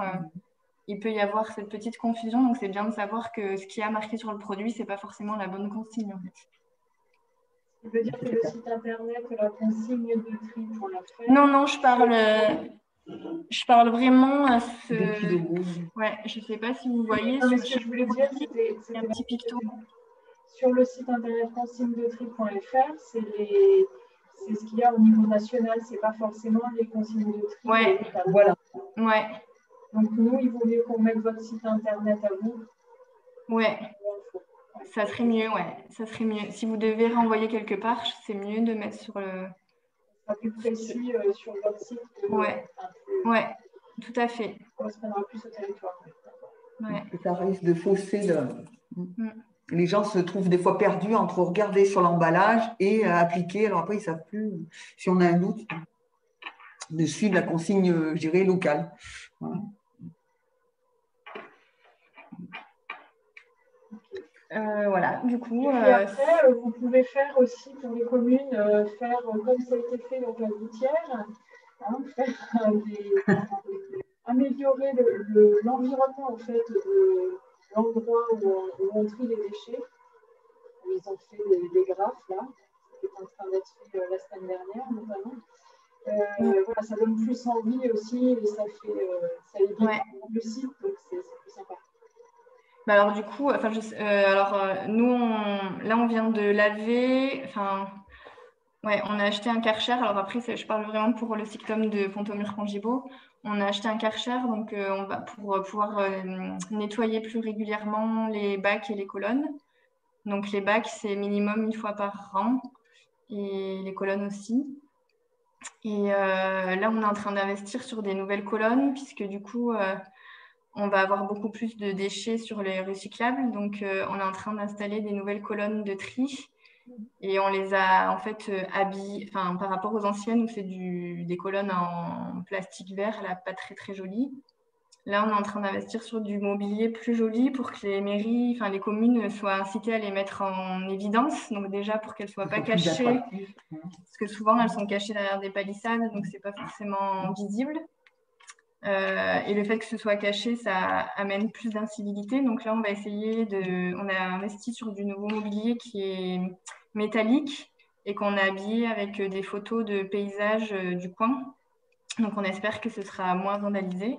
il peut y avoir cette petite confusion. Donc, c'est bien de savoir que ce qui a marqué sur le produit, ce n'est pas forcément la bonne consigne, en fait. Ça veut dire que le site internet, la consigne de tri pour la faire. Non, je parle vraiment à ce... Ouais, je ne sais pas si vous voyez. Non, mais ce que je voulais dire, c'était un petit picto. Sur le site internet consignedetri.fr, c'est ce qu'il y a au niveau national, c'est pas forcément les consignes de tri. Ouais. Voilà. Ouais. Donc nous, il vaut mieux qu'on mette votre site internet à vous. Ouais. Ça serait mieux, ouais. Ça serait mieux. Si vous devez renvoyer quelque part, c'est mieux de mettre sur le... Ça plus précis sur votre site. Ouais. Ouais, tout à fait. Ça correspondra plus au territoire. Ouais. Ça risque de fausser Les gens se trouvent des fois perdus entre regarder sur l'emballage et appliquer. Alors après, ils ne savent plus si on a un doute de suivre la consigne, je dirais, locale. Voilà. Voilà, du coup. Et puis après, vous pouvez faire aussi pour les communes, faire comme ça a été fait dans la Gouttière, améliorer l'environnement en fait de l'endroit où on trie les déchets. Ils ont fait des graphes là, qui est en train d'être fait la semaine dernière notamment. Voilà, ça donne plus envie aussi et ça évite le site, donc c'est plus sympa. Bah alors du coup, nous, là, on vient de laver. Ouais, on a acheté un Karcher. Alors après, je parle vraiment pour le Sictom de Pont-au-Mur-Congibaud. On a acheté un Karcher donc, on va pour pouvoir nettoyer plus régulièrement les bacs et les colonnes. Donc les bacs, c'est minimum 1 fois par an et les colonnes aussi. Et là, on est en train d'investir sur des nouvelles colonnes puisque du coup, on va avoir beaucoup plus de déchets sur les recyclables. Donc, on est en train d'installer des nouvelles colonnes de tri. Et on les a en fait habillées, par rapport aux anciennes où c'est des colonnes en plastique vert, là, pas très très jolies. Là, on est en train d'investir sur du mobilier plus joli pour que les mairies, les communes soient incitées à les mettre en évidence. Donc déjà pour qu'elles ne soient pas cachées, parce que souvent elles sont cachées derrière des palissades, donc c'est pas forcément visible. Et le fait que ce soit caché, ça amène plus d'incivilité. Donc là, on va essayer on a investi sur du nouveau mobilier qui est métallique et qu'on a habillé avec des photos de paysages du coin. Donc on espère que ce sera moins vandalisé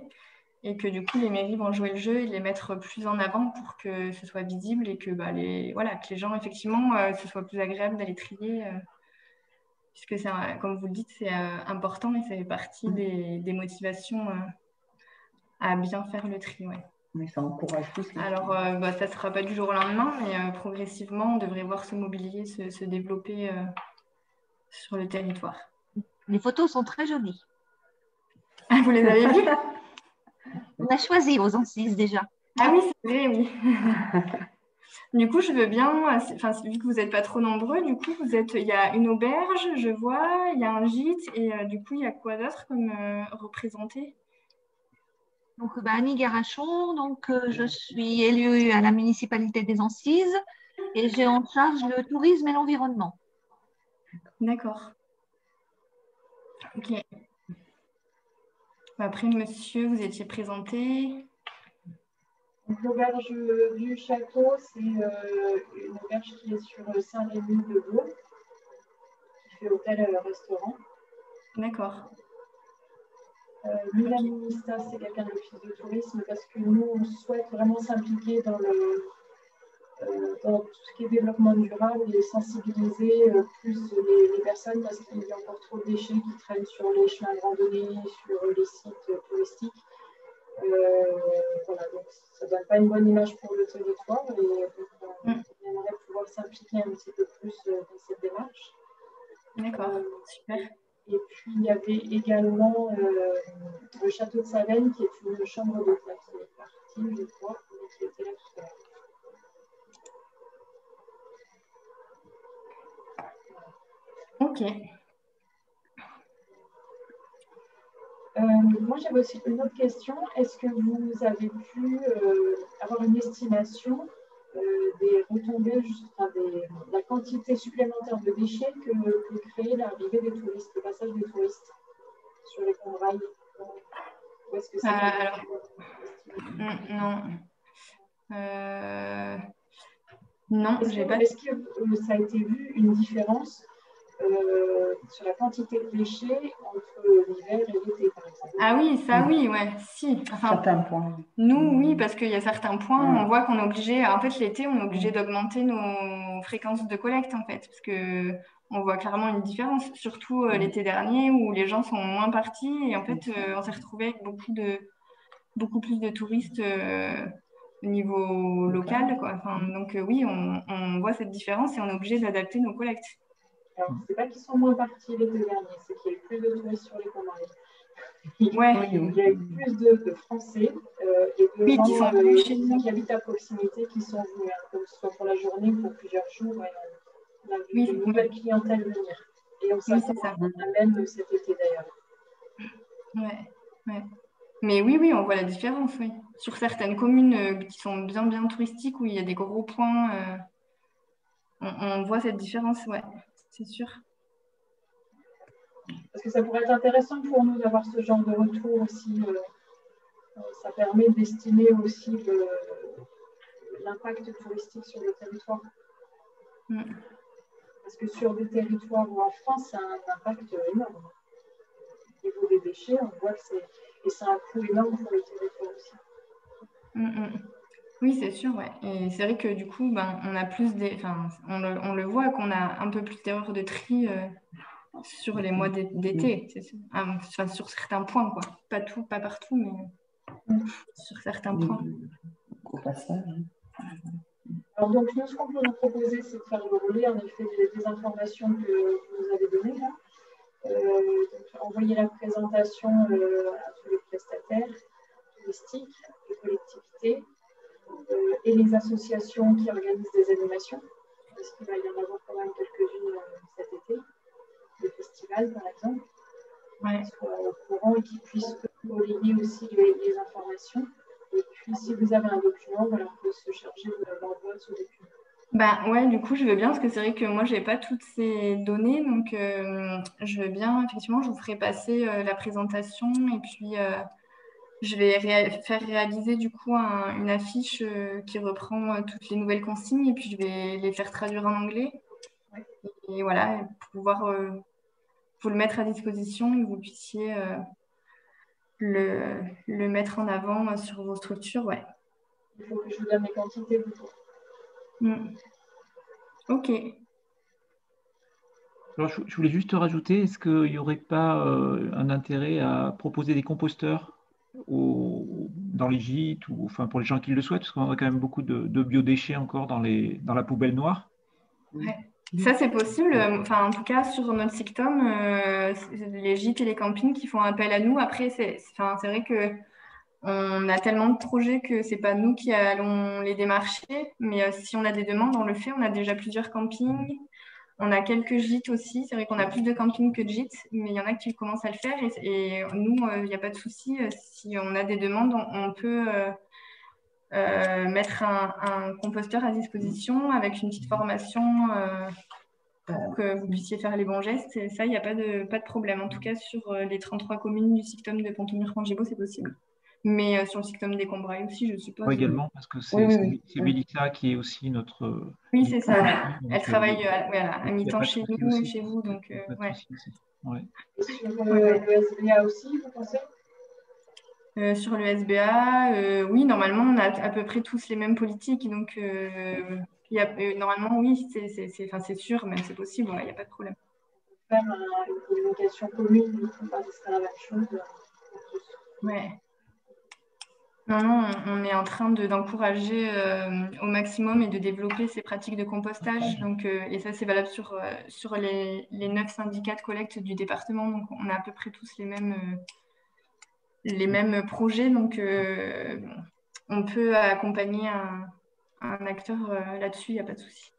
et que du coup, les mairies vont jouer le jeu et les mettre plus en avant pour que ce soit visible et que, que les gens, effectivement, ce soit plus agréable d'aller trier puisque comme vous le dites, c'est important et ça fait partie des motivations à bien faire le tri. Ouais. Mais ça encourage tous. Alors, ça ne sera pas du jour au lendemain, mais progressivement, on devrait voir ce mobilier se développer sur le territoire. Les photos sont très jolies. Ah, vous les avez vues? On a choisi aux Ancises déjà. Ah oui, c'est vrai, oui. Du coup, je veux bien, vu que vous n'êtes pas trop nombreux, du coup, il y a une auberge, je vois, il y a un gîte, et du coup, il y a quoi d'autre comme représenté? Donc, Annie Garachon, donc, je suis élue à la municipalité des Ancises et j'ai en charge le tourisme et l'environnement. D'accord. Ok. Après, monsieur, vous étiez présenté. L'auberge du château, c'est une auberge qui est sur Saint-Rémy-de-Vaux, qui fait hôtel-restaurant. D'accord. Milan Minista, c'est quelqu'un de l'Office de tourisme parce que nous, on souhaite vraiment s'impliquer dans tout ce qui est développement durable et sensibiliser plus les personnes parce qu'il y a encore trop de déchets qui traînent sur les chemins de randonnée, sur les sites touristiques. Voilà, donc ça ne donne pas une bonne image pour le territoire et donc, on aimerait pouvoir s'impliquer un petit peu plus dans cette démarche. D'accord, super. Et puis il y avait également le château de Savenne qui est une chambre d'hôtel qui est partie, je crois, mais qui était là tout à l'heure. Ok. Moi, j'avais aussi une autre question. Est-ce que vous avez pu avoir une estimation des retombées, de la quantité supplémentaire de déchets que crée l'arrivée des touristes, le passage des touristes sur les Combrailles? Ou est-ce que c'est alors, non. Non, j'ai pas. Est-ce que ça a été vu une différence sur la quantité de déchets entre l'hiver et l'été, par exemple? Ah oui, ça oui, ouais, si. Enfin, certains points. Nous, oui, parce qu'il y a certains points, on voit qu'on est obligé, en fait, l'été, on est obligé d'augmenter nos fréquences de collecte, en fait, parce que on voit clairement une différence, surtout l'été dernier où les gens sont moins partis et en fait, on s'est retrouvé avec beaucoup plus de touristes au niveau local, quoi. Enfin, donc oui, on voit cette différence et on est obligé d'adapter nos collectes. Alors, c'est pas qu'ils sont moins partis l'été dernier, c'est qu'il y a eu plus de touristes sur les Combrailles. Ouais. Il y a eu plus de Français et de Oui, gens qui habitent à proximité qui sont venus, que ce soit pour la journée ou pour plusieurs jours. On a vu une nouvelle clientèle venir. Et on s'attend à même cet été d'ailleurs. Ouais. Mais oui, on voit la différence, oui. Sur certaines communes qui sont bien touristiques, où il y a des gros points, on voit cette différence, ouais, c'est sûr. Parce que ça pourrait être intéressant pour nous d'avoir ce genre de retour aussi. Ça permet d'estimer aussi l'impact touristique sur le territoire. Parce que sur des territoires où en France, ça a un impact énorme. Au niveau des déchets, on voit que c'est un coût énorme pour le territoire aussi. Oui, c'est sûr, ouais. Et c'est vrai que du coup, on a plus on le voit qu'on a un peu plus d'erreurs de tri sur les mois d'été, enfin, sur certains points, quoi. Pas tout, pas partout, mais sur certains points. Au passage. Alors donc, nous, ce qu'on peut vous proposer, c'est de faire le relais, en effet, des informations que vous nous avez données là. Donc, envoyer la présentation à tous les prestataires touristiques, les collectivités et les associations qui organisent des animations, parce qu'il va y en avoir quand même quelques-unes cet été, des festivals par exemple, qui soient au courant et qui puissent relayer aussi les informations. Et puis, si vous avez un document, voilà, on peut se charger de l'envoi de ce document. Ouais, du coup, je veux bien, parce que c'est vrai que moi, je n'ai pas toutes ces données, donc je veux bien, effectivement, je vous ferai passer la présentation et puis je vais faire réaliser du coup une affiche qui reprend toutes les nouvelles consignes et puis je vais les faire traduire en anglais. Et voilà, pour pouvoir vous le mettre à disposition et que vous puissiez le mettre en avant sur vos structures. Ouais. Il faut que je vous donne les quantités. Ok. Alors, je voulais juste rajouter, est-ce qu'il n'y aurait pas un intérêt à proposer des composteurs dans les gîtes ou enfin pour les gens qui le souhaitent, parce qu'on a quand même beaucoup de biodéchets encore dans la poubelle noire. Ouais. Ça, c'est possible. Enfin, en tout cas, sur notre Sictom, les gîtes et les campings qui font appel à nous. Après, c'est vrai que on a tellement de projets que c'est pas nous qui allons les démarcher. Mais si on a des demandes, on le fait. On a déjà plusieurs campings. On a quelques gîtes aussi. C'est vrai qu'on a plus de campings que de gîtes, mais il y en a qui commencent à le faire. Et nous, il n'y a pas de souci. Si on a des demandes, on peut mettre un composteur à disposition avec une petite formation pour que vous puissiez faire les bons gestes. Et ça, il n'y a pas de problème. En tout cas, sur les 33 communes du Sictom de Pontomur-Rangébo, c'est possible. Mais sur le Sictom des Combrailles aussi, je suppose. Moi également, parce que Oui, oui, oui. c'est Mélissa qui est aussi notre. Oui, c'est ça. Donc, Elle travaille voilà, à il y a mi-temps pas de chez souci nous et aussi. chez vous. Donc, Il y a pas de ouais. souci aussi. Ouais. Et sur le SBA aussi, vous pensez? Sur le SBA, oui, normalement, on a à peu près tous les mêmes politiques. Donc, normalement, oui, c'est sûr, même c'est possible, il n'y a pas de problème. Faire une communication commune, du coup, ce serait la même chose. Ouais. Non, on est en train d'encourager au maximum et de développer ces pratiques de compostage. Donc, et ça, c'est valable sur les 9 syndicats de collecte du département. Donc, on a à peu près tous les mêmes projets. Donc, on peut accompagner un acteur là-dessus, il n'y a pas de souci.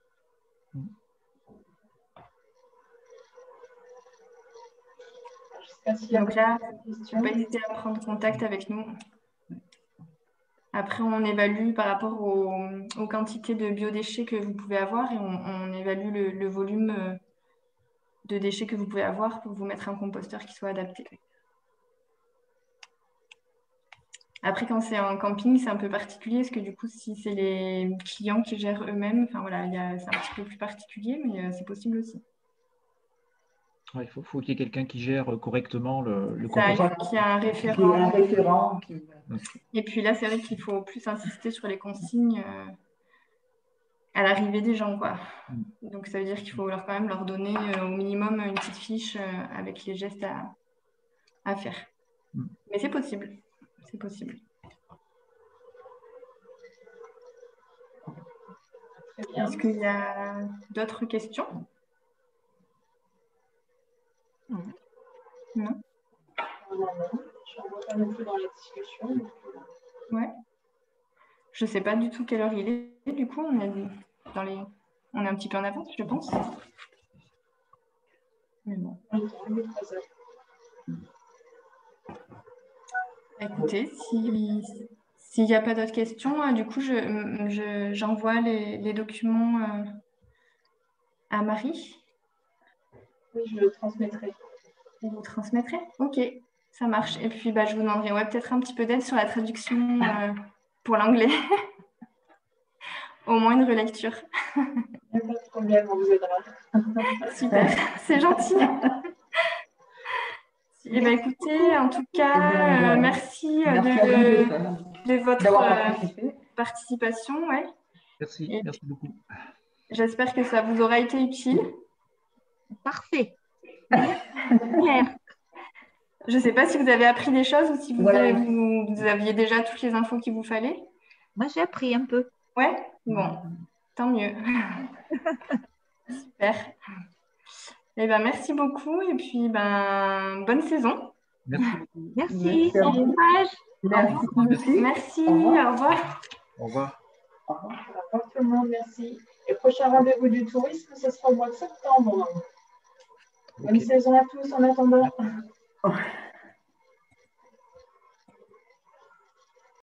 Donc là, il ne faut pas hésiter à prendre contact avec nous. Après, on évalue par rapport aux quantités de biodéchets que vous pouvez avoir et on évalue le volume de déchets que vous pouvez avoir pour vous mettre un composteur qui soit adapté. Après, quand c'est en camping, c'est un peu particulier parce que du coup, si c'est les clients qui gèrent eux-mêmes, enfin voilà, c'est un petit peu plus particulier, mais c'est possible aussi. Ouais, il faut qu'il y ait quelqu'un qui gère correctement le Ça, il composteur. faut qu'il y ait un référent. Un référent qui... Et puis là, c'est vrai qu'il faut plus insister sur les consignes à l'arrivée des gens, quoi. Donc, ça veut dire qu'il faut quand même leur donner au minimum une petite fiche avec les gestes à faire. Mais c'est possible. C'est possible. Est-ce qu'il y a d'autres questions? Non. Non, je ne vois pas non plus dans la discussion. Ouais. Je ne sais pas du tout quelle heure il est. Du coup, on est un petit peu en avance, je pense. Mais bon. Écoutez, s'il n'y a pas d'autres questions, du coup, j'envoie les documents à Marie. Oui, je le transmettrai. Vous le transmettrez? Ok, ça marche. Et puis, je vous demanderai peut-être un petit peu d'aide sur la traduction pour l'anglais. Au moins une relecture. Il n'y a pas de problème, on vous aidera. Super, c'est gentil. Eh bien, écoutez, en tout cas, merci de votre participation. Ouais. Merci beaucoup. J'espère que ça vous aura été utile. Parfait. Je ne sais pas si vous avez appris des choses ou si vous aviez déjà toutes les infos qu'il vous fallait. Moi, j'ai appris un peu. Ouais, bon, tant mieux. Super. Eh ben, merci beaucoup et puis bonne saison. Merci beaucoup. Merci. Bon courage. Merci. Au revoir. Au revoir. Au revoir tout le monde, merci. Et prochain rendez-vous du tourisme, ce sera au mois de septembre. Bonne saison à tous en attendant.